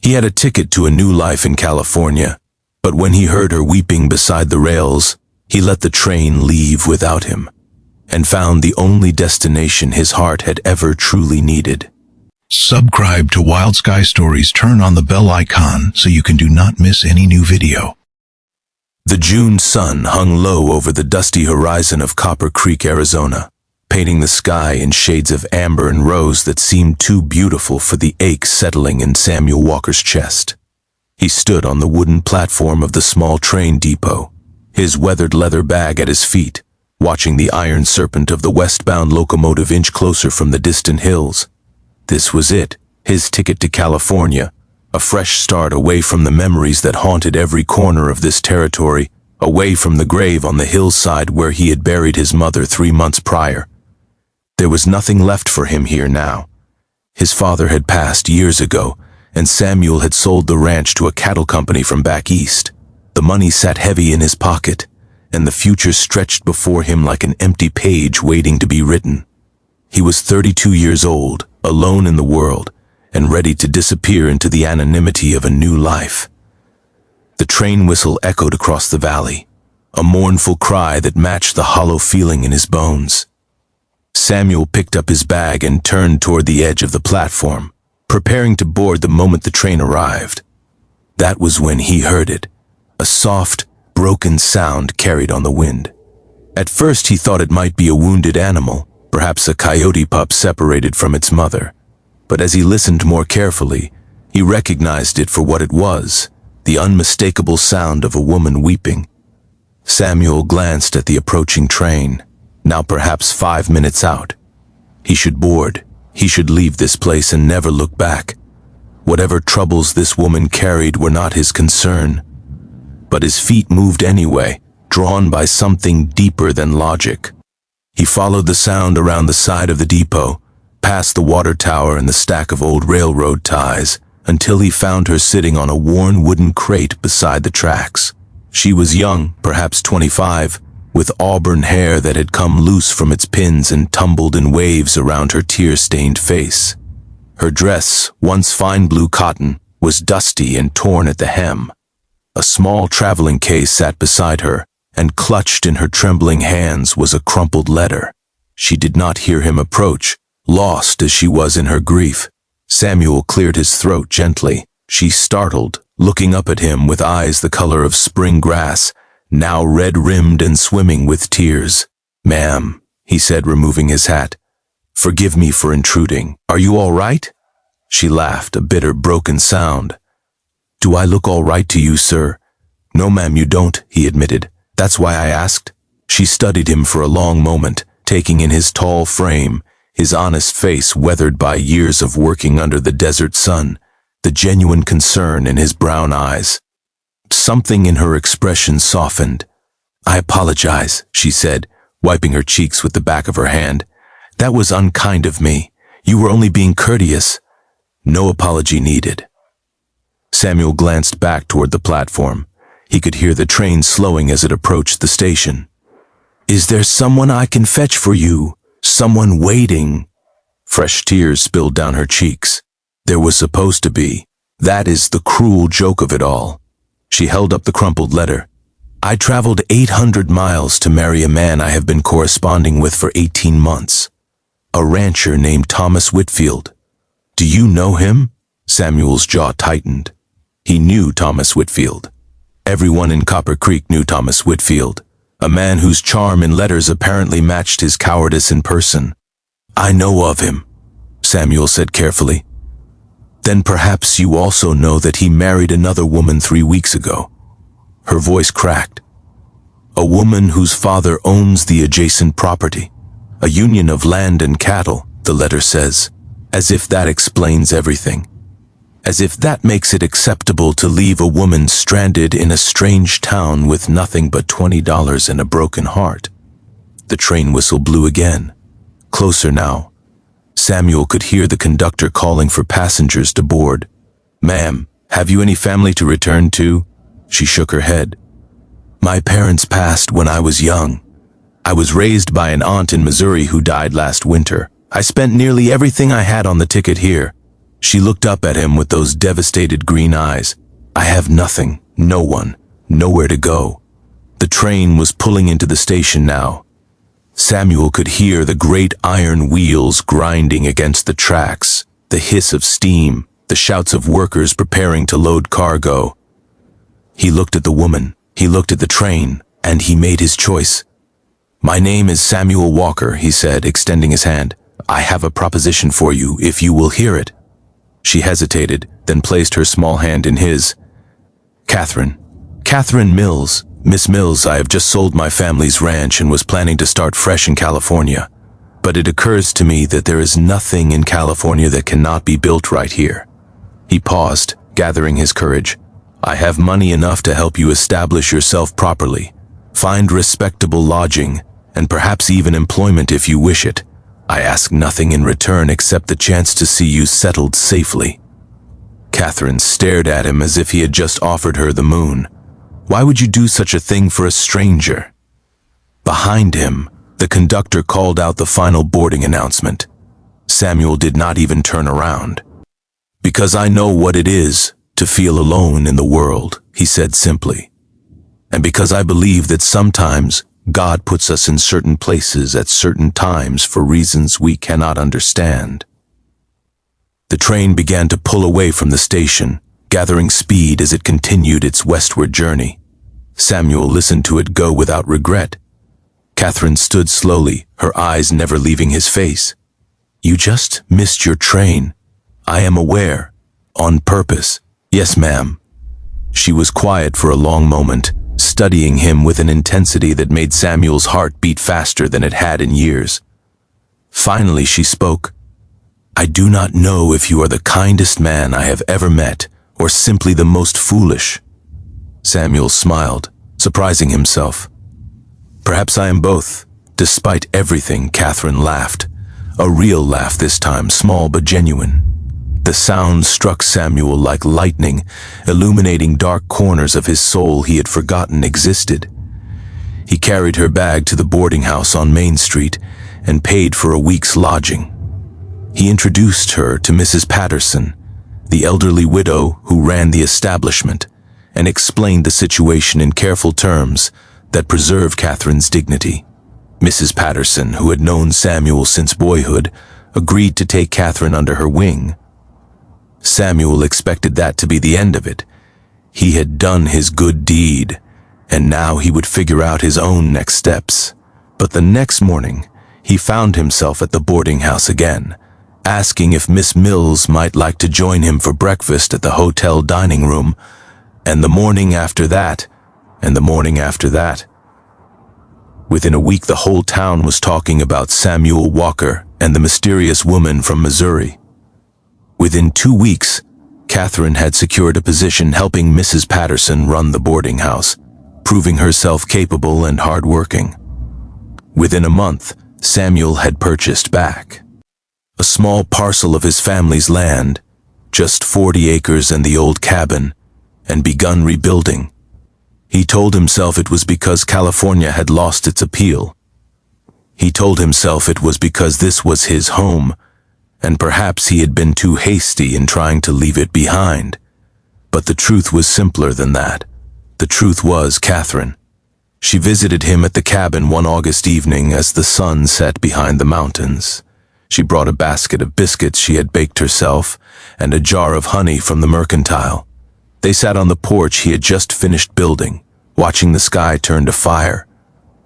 He had a ticket to a new life in California, but when he heard her weeping beside the rails, he let the train leave without him, and found the only destination his heart had ever truly needed. Subscribe to Wild Sky Stories. Turn on the bell icon so you can do not miss any new video. The June sun hung low over the dusty horizon of Copper Creek, Arizona, painting the sky in shades of amber and rose that seemed too beautiful for the ache settling in Samuel Walker's chest. He stood on the wooden platform of the small train depot, his weathered leather bag at his feet, watching the iron serpent of the westbound locomotive inch closer from the distant hills. This was it, his ticket to California, a fresh start away from the memories that haunted every corner of this territory, away from the grave on the hillside where he had buried his mother 3 months prior. There was nothing left for him here now. His father had passed years ago, and Samuel had sold the ranch to a cattle company from back east. The money sat heavy in his pocket, and the future stretched before him like an empty page waiting to be written. He was 32 years old, alone in the world, and ready to disappear into the anonymity of a new life. The train whistle echoed across the valley, a mournful cry that matched the hollow feeling in his bones. Samuel picked up his bag and turned toward the edge of the platform, preparing to board the moment the train arrived. That was when he heard it, a soft, broken sound carried on the wind. At first he thought it might be a wounded animal, perhaps a coyote pup separated from its mother. But as he listened more carefully, he recognized it for what it was, the unmistakable sound of a woman weeping. Samuel glanced at the approaching train, now perhaps 5 minutes out. He should board. He should leave this place and never look back. Whatever troubles this woman carried were not his concern. But his feet moved anyway, drawn by something deeper than logic. He followed the sound around the side of the depot, past the water tower and the stack of old railroad ties, until he found her sitting on a worn wooden crate beside the tracks. She was young, perhaps 25, with auburn hair that had come loose from its pins and tumbled in waves around her tear-stained face. Her dress, once fine blue cotton, was dusty and torn at the hem. A small traveling case sat beside her, and clutched in her trembling hands was a crumpled letter. She did not hear him approach, lost as she was in her grief. Samuel cleared his throat gently. She startled, looking up at him with eyes the color of spring grass, now red-rimmed and swimming with tears. "Ma'am," he said, removing his hat. "Forgive me for intruding. Are you all right?" She laughed, a bitter, broken sound. "Do I look all right to you, sir?" "No, ma'am, you don't," he admitted. "That's why I asked." She studied him for a long moment, taking in his tall frame, his honest face weathered by years of working under the desert sun, the genuine concern in his brown eyes. Something in her expression softened. "I apologize," she said, wiping her cheeks with the back of her hand. "That was unkind of me. You were only being courteous." "No apology needed." Samuel glanced back toward the platform. He could hear the train slowing as it approached the station. "Is there someone I can fetch for you? Someone waiting?" Fresh tears spilled down her cheeks. There was supposed to be. That is the cruel joke of it all. She held up the crumpled letter. "I traveled 800 miles to marry a man I have been corresponding with for 18 months. A rancher named Thomas Whitfield. Do you know him?" Samuel's jaw tightened. He knew Thomas Whitfield. Everyone in Copper Creek knew Thomas Whitfield, a man whose charm in letters apparently matched his cowardice in person. "I know of him," Samuel said carefully. "Then perhaps you also know that he married another woman 3 weeks ago." Her voice cracked. "A woman whose father owns the adjacent property. A union of land and cattle," the letter says, as if that explains everything. As if that makes it acceptable to leave a woman stranded in a strange town with nothing but $20 and a broken heart. The train whistle blew again. Closer now. Samuel could hear the conductor calling for passengers to board. "Ma'am, have you any family to return to?" She shook her head. "My parents passed when I was young. I was raised by an aunt in Missouri who died last winter. I spent nearly everything I had on the ticket here." She looked up at him with those devastated green eyes. I have nothing, no one, nowhere to go. The train was pulling into the station now. Samuel could hear the great iron wheels grinding against the tracks, the hiss of steam, the shouts of workers preparing to load cargo. He looked at the woman, he looked at the train, and he made his choice. My name is Samuel Walker, he said, extending his hand. I have a proposition for you, if you will hear it. She hesitated, then placed her small hand in his. Catherine Mills. Miss Mills, I have just sold my family's ranch and was planning to start fresh in California. But it occurs to me that there is nothing in California that cannot be built right here. He paused, gathering his courage. I have money enough to help you establish yourself properly, find respectable lodging, and perhaps even employment if you wish it. I ask nothing in return except the chance to see you settled safely. Catherine stared at him as if he had just offered her the moon. Why would you do such a thing for a stranger? Behind him, the conductor called out the final boarding announcement. Samuel did not even turn around. Because I know what it is to feel alone in the world, he said simply. And because I believe that sometimes God puts us in certain places at certain times for reasons we cannot understand. The train began to pull away from the station, gathering speed as it continued its westward journey. Samuel listened to it go without regret. Catherine stood slowly, her eyes never leaving his face. You just missed your train. I am aware. On purpose. Yes, ma'am. She was quiet for a long moment, studying him with an intensity that made Samuel's heart beat faster than it had in years. Finally she spoke. I do not know if you are the kindest man I have ever met, or simply the most foolish. Samuel smiled, surprising himself. Perhaps I am both. Despite everything, Catherine laughed. A real laugh this time, small but genuine. The sound struck Samuel like lightning, illuminating dark corners of his soul he had forgotten existed. He carried her bag to the boarding house on Main Street and paid for a week's lodging. He introduced her to Mrs. Patterson, the elderly widow who ran the establishment, and explained the situation in careful terms that preserved Catherine's dignity. Mrs. Patterson, who had known Samuel since boyhood, agreed to take Catherine under her wing. Samuel expected that to be the end of it. He had done his good deed, and now he would figure out his own next steps. But the next morning, he found himself at the boarding house again, asking if Miss Mills might like to join him for breakfast at the hotel dining room, and the morning after that, and the morning after that. Within a week, the whole town was talking about Samuel Walker and the mysterious woman from Missouri. Within 2 weeks, Catherine had secured a position helping Mrs. Patterson run the boarding house, proving herself capable and hardworking. Within a month, Samuel had purchased back a small parcel of his family's land, just 40 acres and the old cabin, and begun rebuilding. He told himself it was because California had lost its appeal. He told himself it was because this was his home, and perhaps he had been too hasty in trying to leave it behind. But the truth was simpler than that. The truth was Catherine. She visited him at the cabin one August evening as the sun set behind the mountains. She brought a basket of biscuits she had baked herself and a jar of honey from the mercantile. They sat on the porch he had just finished building, watching the sky turn to fire.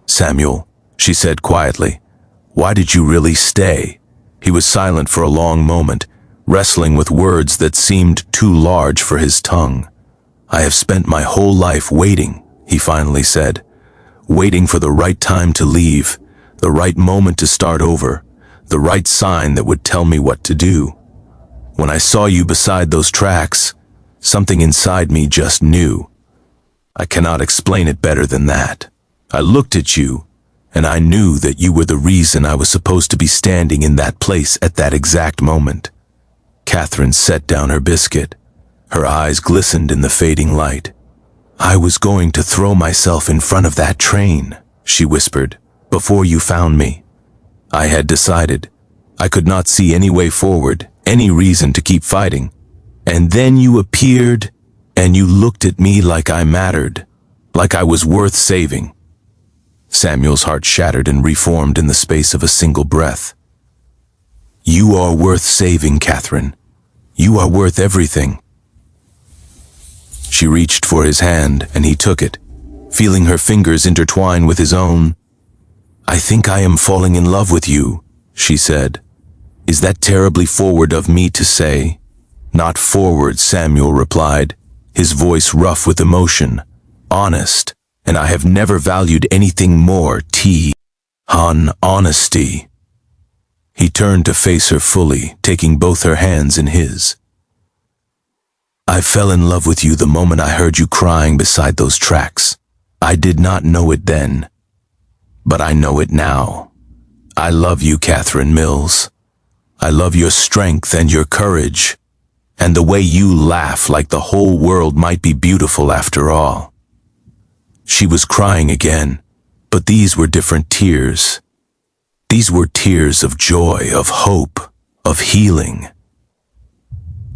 Samuel, she said quietly, why did you really stay? He was silent for a long moment, wrestling with words that seemed too large for his tongue. I have spent my whole life waiting, he finally said, waiting for the right time to leave, the right moment to start over, the right sign that would tell me what to do. When I saw you beside those tracks, something inside me just knew. I cannot explain it better than that. I looked at you, and I knew that you were the reason I was supposed to be standing in that place at that exact moment. Catherine set down her biscuit. Her eyes glistened in the fading light. I was going to throw myself in front of that train, she whispered, before you found me. I had decided. I could not see any way forward, any reason to keep fighting. And then you appeared, and you looked at me like I mattered, like I was worth saving. Samuel's heart shattered and reformed in the space of a single breath. You are worth saving, Catherine. You are worth everything. She reached for his hand, and he took it, feeling her fingers intertwine with his own. I think I am falling in love with you, she said. Is that terribly forward of me to say? Not forward, Samuel replied, his voice rough with emotion. Honest, and I have never valued anything more, honesty. He turned to face her fully, taking both her hands in his. I fell in love with you the moment I heard you crying beside those tracks. I did not know it then, but I know it now. I love you, Catherine Mills. I love your strength and your courage, and the way you laugh like the whole world might be beautiful after all. She was crying again, but these were different tears. These were tears of joy, of hope, of healing.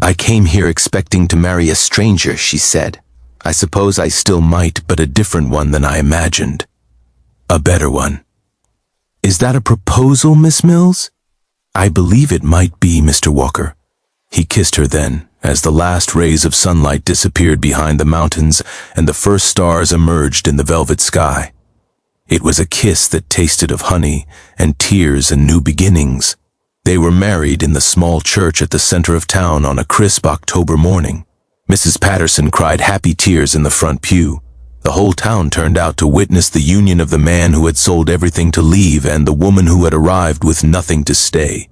I came here expecting to marry a stranger, she said. I suppose I still might, but a different one than I imagined. A better one. Is that a proposal, Miss Mills? I believe it might be, Mr. Walker. He kissed her then, as the last rays of sunlight disappeared behind the mountains and the first stars emerged in the velvet sky. It was a kiss that tasted of honey and tears and new beginnings. They were married in the small church at the center of town on a crisp October morning. Mrs. Patterson cried happy tears in the front pew. The whole town turned out to witness the union of the man who had sold everything to leave and the woman who had arrived with nothing to stay.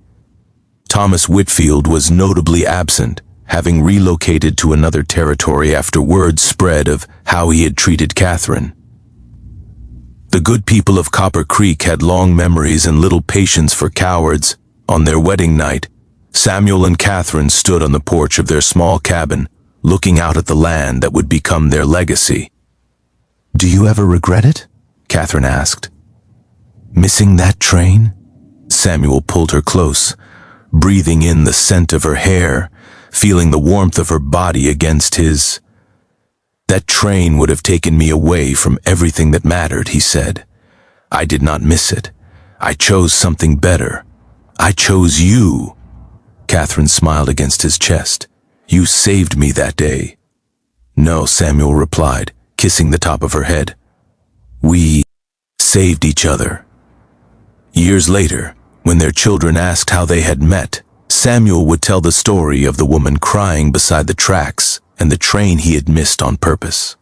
Thomas Whitfield was notably absent, having relocated to another territory after word spread of how he had treated Catherine. The good people of Copper Creek had long memories and little patience for cowards. On their wedding night, Samuel and Catherine stood on the porch of their small cabin, looking out at the land that would become their legacy. Do you ever regret it? Catherine asked. Missing that train? Samuel pulled her close, breathing in the scent of her hair, feeling the warmth of her body against his. That train would have taken me away from everything that mattered, he said. I did not miss it. I chose something better. I chose you. Catherine smiled against his chest. You saved me that day. No, Samuel replied, kissing the top of her head. We saved each other. Years later, when their children asked how they had met, Samuel would tell the story of the woman crying beside the tracks and the train he had missed on purpose.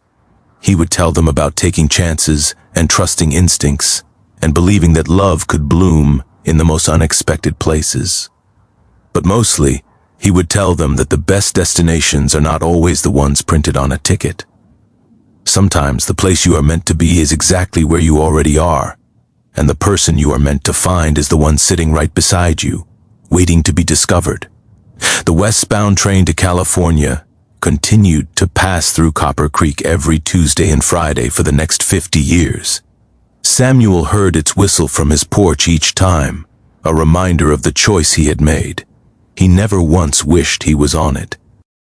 He would tell them about taking chances and trusting instincts and believing that love could bloom in the most unexpected places. But mostly, he would tell them that the best destinations are not always the ones printed on a ticket. Sometimes the place you are meant to be is exactly where you already are, and the person you are meant to find is the one sitting right beside you, waiting to be discovered. The westbound train to California continued to pass through Copper Creek every Tuesday and Friday for the next 50 years. Samuel heard its whistle from his porch each time, a reminder of the choice he had made. He never once wished he was on it.